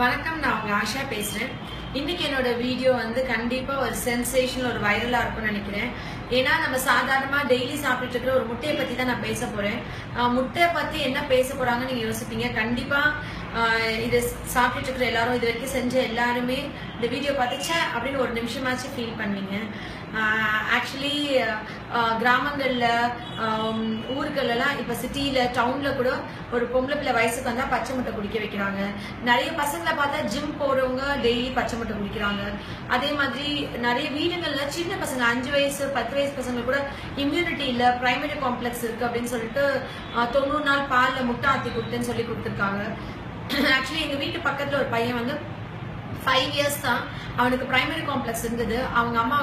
வணக்கம், நான் உங்க ஆஷா பேசுறேன். இன்னைக்கு என்னோட வீடியோ கண்டிப்பா ஒரு சென்சேஷனல், ஒரு வைரலா இருக்கும்னு நினைக்கிறேன். ஏன்னா நம்ம சாதாரணமா டெய்லி சாப்பிட்டு இருக்கிற ஒரு முட்டையை பத்தி தான் நான் பேச போறேன். முட்டையை பத்தி என்ன பேச போறாங்கன்னு நீங்க யோசிப்பீங்க. கண்டிப்பா இதை சாப்பிட்டு இருக்கிற எல்லாரும், இது வரைக்கும் செஞ்ச எல்லாருமே இந்த வீடியோ பார்த்துச்சா அப்படின்னு ஒரு நிமிஷமாச்சும் ஃபீல் பண்ணுவீங்க. ஆக்சுவலி கிராமங்கள்ல, ஊர்களெல்லாம், இப்ப சிட்டியில, டவுன்ல கூட ஒரு பொம்பளை பிள்ளை வயசுக்கு வந்தா பச்சை முட்டை குடிக்க வைக்கிறாங்க. நிறைய பசங்களை பார்த்தா ஜிம் போறவங்க டெய்லி பச்சை முட்டை குடிக்கிறாங்க. அதே மாதிரி நிறைய வீடுகள்ல சின்ன பசங்க 5 வயசு 10 வயசு பசங்க கூட இம்யூனிட்டி இல்ல, பிரைமரி காம்ப்ளெக்ஸ் இருக்கு அப்படின்னு சொல்லிட்டு 90 நாள் பால்ல முட்டை ஆத்தி கொடுத்துன்னு சொல்லி கொடுத்துருக்காங்க. ஆக்சுவலி எங்க வீட்டு பக்கத்துல ஒரு பையன் 5 இயர்ஸ் தான், அவனுக்கு பிரைமரி காம்ப்ளெக்ஸ் இருந்தது. அவங்க அம்மா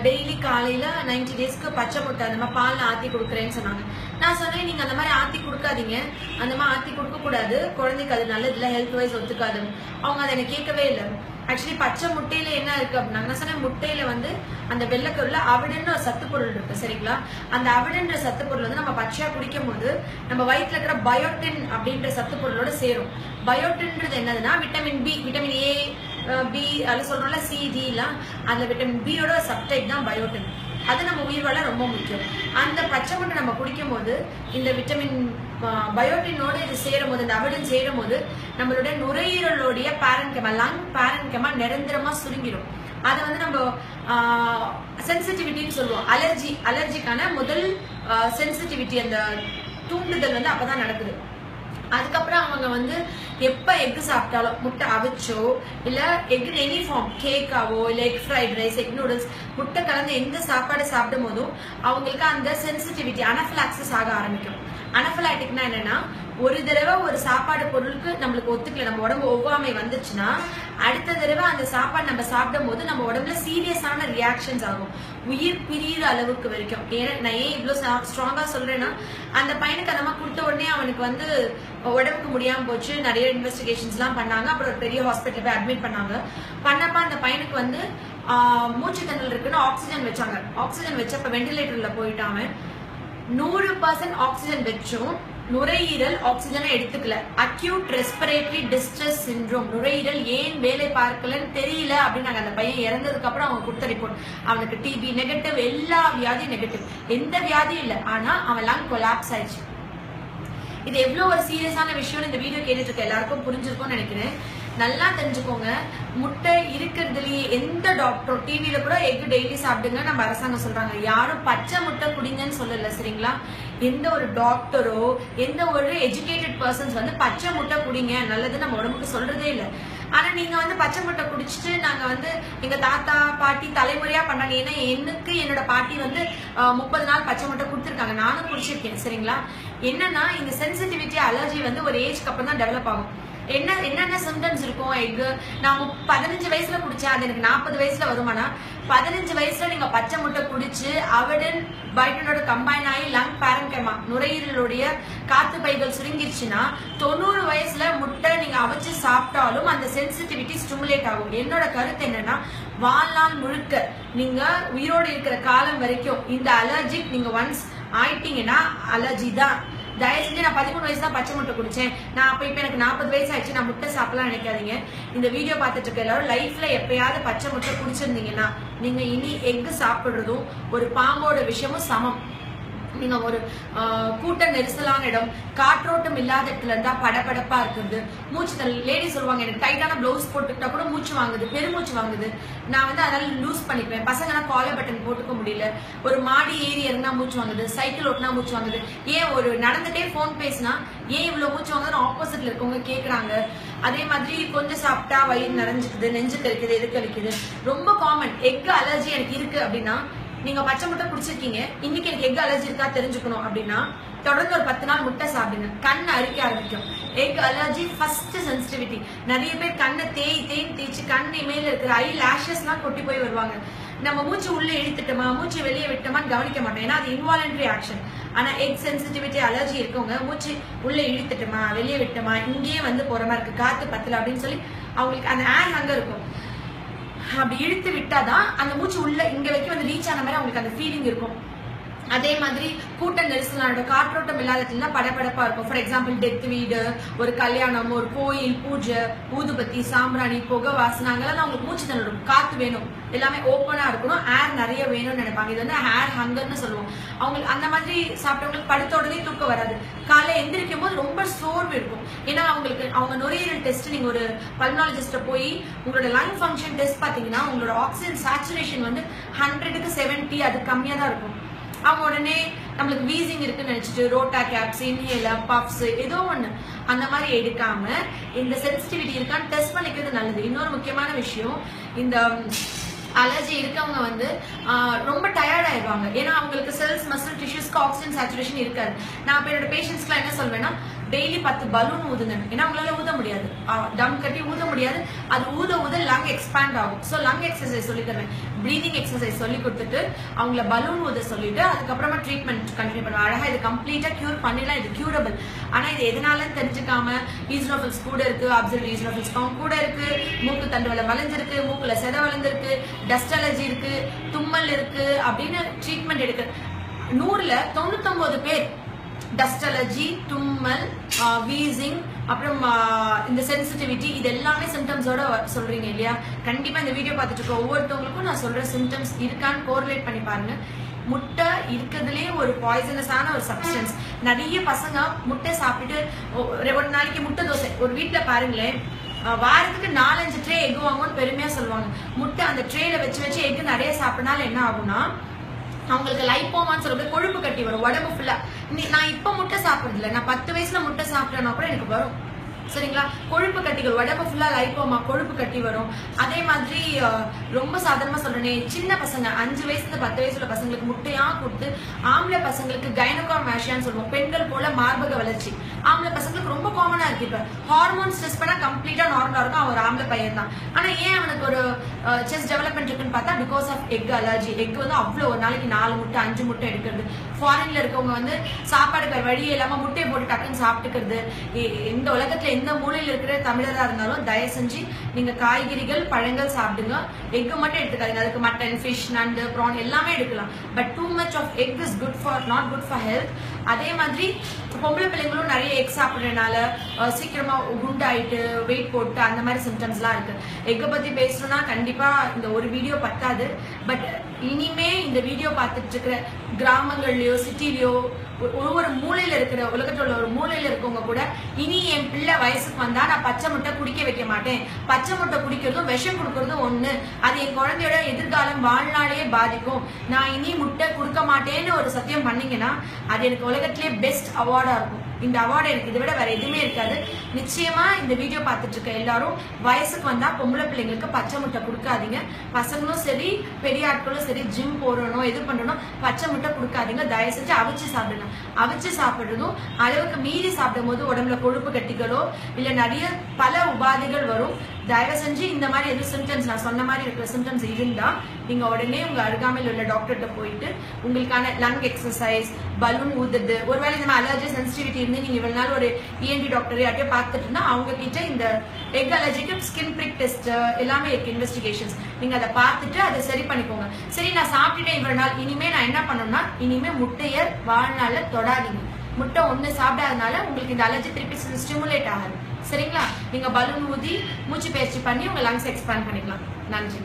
டெய்லி காலையில 90 டேஸ்க்கு பச்சை முட்டை அந்த மாதிரி பால் ஆத்தி கொடுக்குறேன்னு சொன்னாங்க. நான் சொன்னேன், நீங்க அந்த மாதிரி ஆத்தி கொடுக்காதீங்க, அந்த மாதிரி ஆத்தி கொடுக்க கூடாது, குழந்தைக்கு அது நல்லது இல்லை, ஹெல்த் வைஸ் ஒத்துக்காது. அவங்க அதை எனக்கு கேட்கவே இல்லை. ஆக்சுவலி பச்சை முட்டையில என்ன இருக்கு அப்படின்னா, நான் சொன்னேன் முட்டையில அந்த வெள்ளைக்கருல அவிடன்னு ஒரு சத்து பொருள் இருக்கு, சரிங்களா? அந்த அவிடன்ற சத்து பொருள் நம்ம பச்சையா குடிக்கும் போது நம்ம வயிற்றுல இருக்கிற பயோட்டின் அப்படின்ற சத்து பொருளோட சேரும். பயோட்டின்றது என்னதுன்னா vitamin B, vitamin A, B, அதில் சொல்றோம்ல சி, டி எல்லாம், அந்த விட்டமின் பியோட சப்டைப் தான் பயோட்டின். அது நம்ம உயிர் வாழ ரொம்ப முக்கியம். அந்த பச்சை முட்டை நம்ம குடிக்கும் போது இந்த விட்டமின் பயோட்டினோட இது சேரும் போது, இந்த அவிடன் சேரும் போது நம்மளுடைய நுரையீரலுடைய பேரன்கெமா, லங் பேரன்கெமா நிரந்தரமா சுருங்கிடும். அதை நம்ம சென்சிட்டிவிட்டின்னு சொல்லுவோம். அலர்ஜிக்கான முதல் சென்சிட்டிவிட்டி, அந்த தூண்டுதல் அப்பதான் நடக்குது. அதுக்கப்புறம் அவங்க எப்ப எக் சாப்பிட்டாலும், முட்டை அவிச்சோ இல்ல எக் எனி ஃபார்ம், கேக்காவோ இல்ல egg fried rice, egg noodles, முட்டை கலந்து எந்த சாப்பாடு சாப்பிடும் போதும் அவங்களுக்கு அந்த சென்சிட்டிவிட்டி, அனஃபிலாக்சிஸ் ஆக ஆரம்பிக்கும். அனஃபிலாக்டிக்னா என்னன்னா, ஒரு தடவை ஒரு சாப்பாடு பொருளுக்கு நம்மளுக்கு ஒத்துக்கல, நம்ம உடம்பு ஒவ்வாமை வந்துச்சுன்னா அடுத்த தடவை அந்த சாப்பாடு நம்ம சாப்பிடும் போது நம்ம உடம்புல சீரியஸான ரியாக்ஷன்ஸ் ஆகும், உயிர் பிரியிற அளவுக்கு வரைக்கும். நான் ஏன் இவ்வளவு ஸ்ட்ராங்கா சொல்றேன்னா, அந்த பையனுக்கு அந்த மாதிரி கொடுத்த உடனே அவனுக்கு உடம்புக்கு முடியாம போச்சு. நிறைய இன்வெஸ்டிகேஷன்ஸ் எல்லாம் பண்ணாங்க. அப்புறம் ஒரு பெரிய ஹாஸ்பிட்டல் போய் அட்மிட் பண்ணாங்க. பண்ணப்ப அந்த பையனுக்கு மூச்சு திணறல் இருக்குன்னு ஆக்சிஜன் வச்சாங்க. ஆக்சிஜன் வச்சப்ப வெண்டிலேட்டர்ல போயிட்டாங்க. 100% ஆக்சிஜன் வச்சும் நுரையீரல் ஆக்சிஜனை எடுத்துக்கல. அக்யூட் ரெஸ்பிரேட்டரி டிஸ்ட்ரெஸ் சிண்ட்ரோம், நுரையீரல் ஏன் வேலை பார்க்கலன்னு தெரியல அப்படின்னு அந்த பையன் இறந்ததுக்கு அப்புறம் அவங்க கொடுத்த ரிப்போர்ட். அவனுக்கு டிபி நெகட்டிவ், எல்லா வியாதியும் நெகட்டிவ், எந்த வியாதியும் இல்லை. ஆனா அவன் லங் கொலாப்ஸ் ஆயிடுச்சு. இது எவ்வளவு ஒரு சீரியஸான விஷயம் இந்த வீடியோ கேட்டுட்டு இருக்க எல்லாருக்கும் புரிஞ்சிருக்கும்னு நினைக்கிறேன். நல்லா தெரிஞ்சுக்கோங்க, முட்டை இருக்கிறதுலயே எந்த டாக்டரும், டிவியில கூட எக் டெய்லி சாப்பிடுங்க நம்ம அரசாங்கம் சொல்றாங்க, யாரும் பச்சை முட்டை குடிங்கன்னு சொல்லல, சரிங்களா? எந்த ஒரு டாக்டரோ எந்த ஒரு எஜுகேட்டட் பர்சன்ஸ் பச்சை முட்டை குடிங்க நல்லது நம்ம உடம்புக்கு சொல்றதே இல்லை. ஆனா நீங்க பச்சை முட்டை குடிச்சிட்டு, நாங்க எங்க தாத்தா பாட்டி தலைமுறையா பண்ணாங்க. ஏன்னா எனக்கு என்னோட பாட்டி 30 நாள் பச்சை முட்டை கொடுத்துருக்காங்க, நானும் குடிச்சிருக்கேன், சரிங்களா? என்னன்னா இந்த சென்சிட்டிவிட்டி, அலர்ஜி ஒரு ஏஜ்க்கு அப்புறம் தான் டெவலப் ஆகும். என்னென்ன சிம்டம்ஸ் இருக்கும்? எக் நான் 15 வயசுல குடிச்சேன், அது எனக்கு 40 வயசுல வருமானா? 15 வயசுல நீங்க பச்சை முட்டை குடிச்சு அவிடன் பயோட்டினோட கம்பைன் ஆகி லங் பேரன்கெமா, நுரையீரலுடைய காத்து பைகள் சுருங்கிருச்சுன்னா 90 வயசுல முட்டை நீங்க அவிச்சு சாப்பிட்டாலும் அந்த சென்சிட்டிவிட்டி ஸ்டிமுலேட் ஆகும். என்னோட கருத்து என்னன்னா, வாழ்நாள் முழுக்க நீங்க உயிரோடு இருக்கிற காலம் வரைக்கும் இந்த அலர்ஜிக் நீங்க ஒன்ஸ் ஆயிட்டீங்கன்னா அலர்ஜி தான். தயவு செஞ்சு நான் 13 வயசு தான் பச்சை முட்டை குடிச்சேன், நான் இப்ப எனக்கு 40 வயசு ஆயிடுச்சு, நான் முட்டை சாப்பிடலாம் நினைக்காதீங்க. இந்த வீடியோ பார்த்துட்டு இருக்க எல்லாரும் லைஃப்ல எப்பயாவது பச்சை முட்டை குடிச்சிருந்தீங்கன்னா நீங்க இனி எக் சாப்பிடுறதும் ஒரு பாம்போட விஷயமும் சமம். நீங்க ஒரு கூட்ட நெரிசலான இடம், காற்றோட்டம் இல்லாத இடத்துல இருந்தா படபடப்பா இருக்குது, மூச்சு தள்ளி, லேடி சொல்லுவாங்க எனக்கு டைட்டான பிளவுஸ் போட்டுக்கிட்டா கூட மூச்சு வாங்குது, பெருமூச்சு வாங்குது, நான் அதனால லூஸ் பண்ணிப்பேன். பசங்கன்னா காலர் பட்டன் போட்டுக்க முடியல, ஒரு மாடி ஏறி இறங்கினா மூச்சு வாங்குது, சைக்கிள் ஓட்டினா மூச்சு வாங்குது, ஏன் ஒரு நடந்துட்டே போன் பேசினா ஏன் இவ்வளவு மூச்சு வாங்குதுன்னு ஆப்போசிட்ல இருக்கவங்க கேக்குறாங்க. அதே மாதிரி கொஞ்சம் சாப்பிட்டா வயிறு நிறைஞ்சுக்குது, நெஞ்சு கழிக்குது, எது கழிக்குது, ரொம்ப காமன். எக் அலர்ஜி எனக்கு இருக்கு அப்படின்னா, நீங்க பச்சை முட்டை குடிச்சிருக்கீங்க, இன்னைக்கு எனக்கு எக் அலர்ஜி இருக்கா தெரிஞ்சுக்கணும் அப்படின்னா தொடர்ந்து ஒரு 10 நாள் முட்டை சாப்பிடுங்க, கண் அரிக்க ஆரம்பிக்கும். Egg allergy first sensitivity. நிறைய பேர் கண்ணை தேய்ச்சி கண் மேல இருக்கிற ஐ லேஷஸ் எல்லாம் கொட்டி போய் வருவாங்க. நம்ம மூச்சு உள்ள இழுத்துட்டோமா, மூச்சு வெளியே விட்டோமான்னு கவனிக்க மாட்டோம், ஏன்னா அது இன்வாலண்டரி ஆக்ஷன். ஆனா எக் சென்சிட்டிவிட்டி அலர்ஜி இருக்கவங்க மூச்சு உள்ள இழுத்துட்டோமா வெளியே விட்டோமா, இங்கேயே போற மாதிரி இருக்கு, காத்து பத்தல அப்படின்னு சொல்லி அவங்களுக்கு அந்த ஏர் அங்க இருக்கும். அப்படி இழுத்து விட்டாதான் அந்த மூச்சு உள்ள இங்க வரைக்கும் ரீச் ஆன மாதிரி அவங்களுக்கு அந்த ஃபீலிங் இருக்கும். அதே மாதிரி கூட்ட நெரிசலான காற்றோட்டம் இல்லாததுல படபடப்பா இருக்கும். ஃபார் எக்ஸாம்பிள் டெத் வீடு, ஒரு கல்யாணம், ஒரு கோயில், பூஜை, ஊதுபத்தி, சாம்பிராணி, புகை வாசனை, அங்கெல்லாம் அவங்களுக்கு மூச்சு திணறும். காத்து வேணும், எல்லாமே ஓப்பனா இருக்கணும், ஏர் நிறைய வேணும்னு நினைப்பாங்க. இது வந்து ஏர் ஹங்கர்னு சொல்லுவோம். அவங்களுக்கு அந்த மாதிரி சாப்பிட்டவங்களுக்கு படுத்த உடனே தூக்கம் வராது. காலை எந்திரிக்கும் போது ரொம்ப சோர்வு இருக்கும். ஏன்னா அவங்க நுரையீரல் டெஸ்ட், நீங்க ஒரு பல்மாலஜிஸ்ட போய் உங்களோட லங் ஃபங்க்ஷன் டெஸ்ட் பாத்தீங்கன்னா உங்களோட ஆக்சிஜன் சேச்சுரேஷன் வந்து 100க்கு 70 அது கம்மியா தான் இருக்கும். அவங்க உடனே நம்மளுக்கு வீசிங் இருக்குன்னு நினைச்சிட்டு ரோட்டா கேப்ஸ், இன்ஹேலர், பஃப்ஸ் ஏதோ ஒண்ணு அந்த மாதிரி எடுக்காம இந்த சென்சிட்டிவிட்டி இருக்கான்னு டெஸ்ட் பண்ணிக்கிறது நல்லது. இன்னொரு முக்கியமான விஷயம், இந்த அலர்ஜி இருக்கவங்க வந்து ரொம்ப டயர்ட் ஆயிடுவாங்க. ஏன்னா அவங்களுக்கு செல்ஸ், மசில், டிஷ்யூஸ்க்கு ஆக்சிஜன் சேச்சுரேஷன் இருக்காது. நான் இப்போ என்னோட பேஷண்ட்ஸ்க்குலாம் என்ன சொல்வேன்னா, டெய்லி 10 பலூன் ஊதுங்க. ஏன்னா அவங்களால ஊத முடியாது, டம் கட்டி ஊத முடியாது. அது ஊத லங் எக்ஸ்பேண்ட் ஆகும். ஸோ லங் எக்ஸசைஸ் சொல்லி தருவேன், ப்ரீதிங் எக்ஸசைஸ் சொல்லி கொடுத்துட்டு அவங்கள பலூன் ஊத சொல்லிட்டு அதுக்கப்புறமா ட்ரீட்மெண்ட் கண்டினியூ பண்ணுவேன். அழகா இது கம்ப்ளீட்டா கியூர் பண்ணிடலாம். இது கியூரபிள். ஆனா இது எதனாலன்னு தெரிஞ்சுக்காம ஈஸ்னோஃபில்ஸ் கூட இருக்கு, அப்சர்வ் ஈஸ்னோஃபில்ஸ் கூட இருக்கு, மூக்கு தண்டுவலை வளைஞ்சிருக்கு, மூக்குல செத வளைஞ்சிருக்கு, டஸ்ட் அலர்ஜி இருக்கு, தும்மல் இருக்கு அப்படின்னு ட்ரீட்மெண்ட் எடுக்க 100ல 99 பேர் டஸ்ட் அலர்ஜி, தும்மல், வீசிங், அப்புறம் இந்த சென்சிட்டிவிட்டி, இது எல்லாமே சிம்டம்ஸோட சொல்றீங்க இல்லையா? கண்டிப்பா இந்த வீடியோ பார்த்துட்டு இருக்க ஒவ்வொருத்தவங்களுக்கும் நான் சொல்ற சிம்டம்ஸ் இருக்கான்னு கோரிலேட் பண்ணி பாருங்க. முட்டை இருக்கிறதுலே ஒரு பாய்சனஸான ஒரு சப்ஸ்டன்ஸ். நிறைய பசங்க முட்டை சாப்பிட்டு ஒரு நாளைக்கு முட்டை தோசை, ஒரு வீட்டுல பாருங்களேன், வாரத்துக்கு 4-5 ட்ரே எக் வாங்கும்னு பெருமையா சொல்லுவாங்க. முட்டை அந்த ட்ரேல வச்சு எக் நிறைய சாப்பிட்டனால என்ன ஆகும்னா, அவங்களுக்கு லைப்போமான்னு சொல்ல கொழுப்பு கட்டி வரும் உடம்பு ஃபுல்லா. நான் இப்ப முட்டை சாப்பிடுறது இல்லை, நான் 10 வயசுல முட்டை சாப்பிட்டேன்னா கூட எனக்கு வரும். சரிங்களா? கொழுப்பு கட்டிகள் உடம்பு ஃபுல்லா லைப்போமா, கொழுப்பு கட்டி வரும். அதே மாதிரி ரொம்ப சாதாரணமா சொல்றேனே, சின்ன பசங்க 5 வயசுல 10 வயசுல பசங்களுக்கு முட்டையா கொடுத்து, ஆம்பளை பசங்களுக்கு கைனகோமாஷியான்னு சொல்லுவோம், பெண்கள் போல மார்பக வளர்ச்சி. ஆம்பளை பசங்களுக்கு ரொம்ப காமனா இருக்கு. இப்ப ஹார்மோன்ஸ் டெஸ்ட் பண்ணா கம்ப்ளீட்டா நார்மலா இருக்கும், அவன் ஒரு ஆம்பளை பையன் தான். ஆனா ஏன் அவனுக்கு ஒரு செஸ்ட் டெவலப்மெண்ட் இருக்குன்னு பார்த்தா because of egg allergy. Egg வந்து அவ்வளவு ஒரு நாளைக்கு 4 முட்டை 5 முட்டை எடுக்கிறது. ஃபாரின்ல இருக்கவங்க வந்து சாப்பாடுக்கு வழியே இல்லாம முட்டையை போட்டு டக்குன்னு சாப்பிட்டுக்கிறது. இந்த உலகத்துல எந்த மூலையில் இருக்கிற தமிழரா இருந்தாலும் தயவு செஞ்சு நீங்க காய்கறிகள், பழங்கள் சாப்பிடுங்க. எக் மட்டும் எடுத்துக்காதீங்க. அதுக்கு மட்டன், ஃபிஷ், நண்டு, ப்ரான் எல்லாமே எடுக்கலாம். But too much of egg is not good for health. அதே மாதிரி பொம்பளை பிள்ளைங்களும் நிறைய எக் சாப்பிட்றதுனால சீக்கிரமா குண்டாயிட்டு வெயிட் போட்டு அந்த மாதிரி சிம்டம்ஸ்லாம் இருக்கு. எக்கை பத்தி பேசணும்னா கண்டிப்பா இந்த ஒரு வீடியோ பத்தாது. பட் இனிமே இந்த வீடியோ பார்த்துட்டு இருக்கிற கிராமங்கள்லயோ சிட்டிலயோ ஒவ்வொரு மூலையில இருக்கிற உலகத்துல உள்ள ஒரு மூலையில இருக்கவங்க கூட, இனி என் பிள்ளை வயசுக்கு வந்தா நான் பச்சை முட்டை குடிக்க வைக்க மாட்டேன். பச்சை முட்டை குடிக்கிறதும் விஷம் கொடுக்கறதும் ஒண்ணு, அது என் குழந்தையோட எதிர்காலம் வாழ்நாளையே பாதிக்கும், நான் இனி முட்டை கொடுக்க மாட்டேன்னு ஒரு சத்தியம் பண்ணீங்கன்னா அது எனக்கு உலகத்திலேயே பெஸ்ட் அவார்டா இருக்கும். இந்த அவார்டு எனக்கு இதை விட வேற எதுவுமே இருக்காது. நிச்சயமா இந்த வீடியோ பார்த்துட்டு இருக்க எல்லாரும் வயசுக்கு வந்தா பொம்பளை பிள்ளைங்களுக்கு பச்சை முட்டை கொடுக்காதீங்க. பசங்களும் சரி, பெரிய ஆட்களும் சரி, ஜிம் போறணும் எது பண்ணணும், பச்சை முட்டை கொடுக்காதீங்க. தயவு செஞ்சு அவிச்சு சாப்பிடுங்க. அவிச்சு சாப்பிடுறதும் அளவுக்கு மீறி சாப்பிடும் போது உடம்புல கொழுப்பு கட்டிகளோ இல்ல நிறைய பல உபாதைகள் வரும். தயவு செஞ்சு இந்த மாதிரி எது சிம்டம்ஸ் நான் சொன்ன மாதிரி இருக்கிற சிம்டம்ஸ் இருந்தா நீங்க உடனே உங்க அருகாமையில் உள்ள டாக்டர்கிட்ட போயிட்டு உங்களுக்கான லங் எக்ஸசைஸ், பலூன் ஊதுறது, ஒருவேளை இந்த மாதிரி அலர்ஜி சென்சிட்டிவிட்டி இருந்து நீங்க இவ்வளவு நாள் ஒரு ENT டாக்டர் யார்ட்டே பார்த்துட்டு இருந்தா அவங்க கிட்ட இந்த எக் அலர்ஜிக்கு ஸ்கின் பிரிக் டெஸ்ட் எல்லாமே இருக்கு, இன்வெஸ்டிகேஷன்ஸ். நீங்க அதை பார்த்துட்டு அதை சரி பண்ணிக்கோங்க. சரி, நான் சாப்பிட்டுட்டேன் இவ்வளவு நாள், இனிமே நான் என்ன பண்ணணும்னா, இனிமே முட்டைய வாழ்நாள்ல தொடாதீங்க. முட்டை ஒண்ணு சாப்பிடாதனால உங்களுக்கு இந்த அலர்ஜி திருப்பி ஸ்டிமுலேட் ஆகாது. சரிங்களா? நீங்க பலூன் ஊதி மூச்சு பயிற்சி பண்ணி உங்க லங்ஸ் எக்ஸ்பேண்ட் பண்ணிக்கலாம். நன்றி.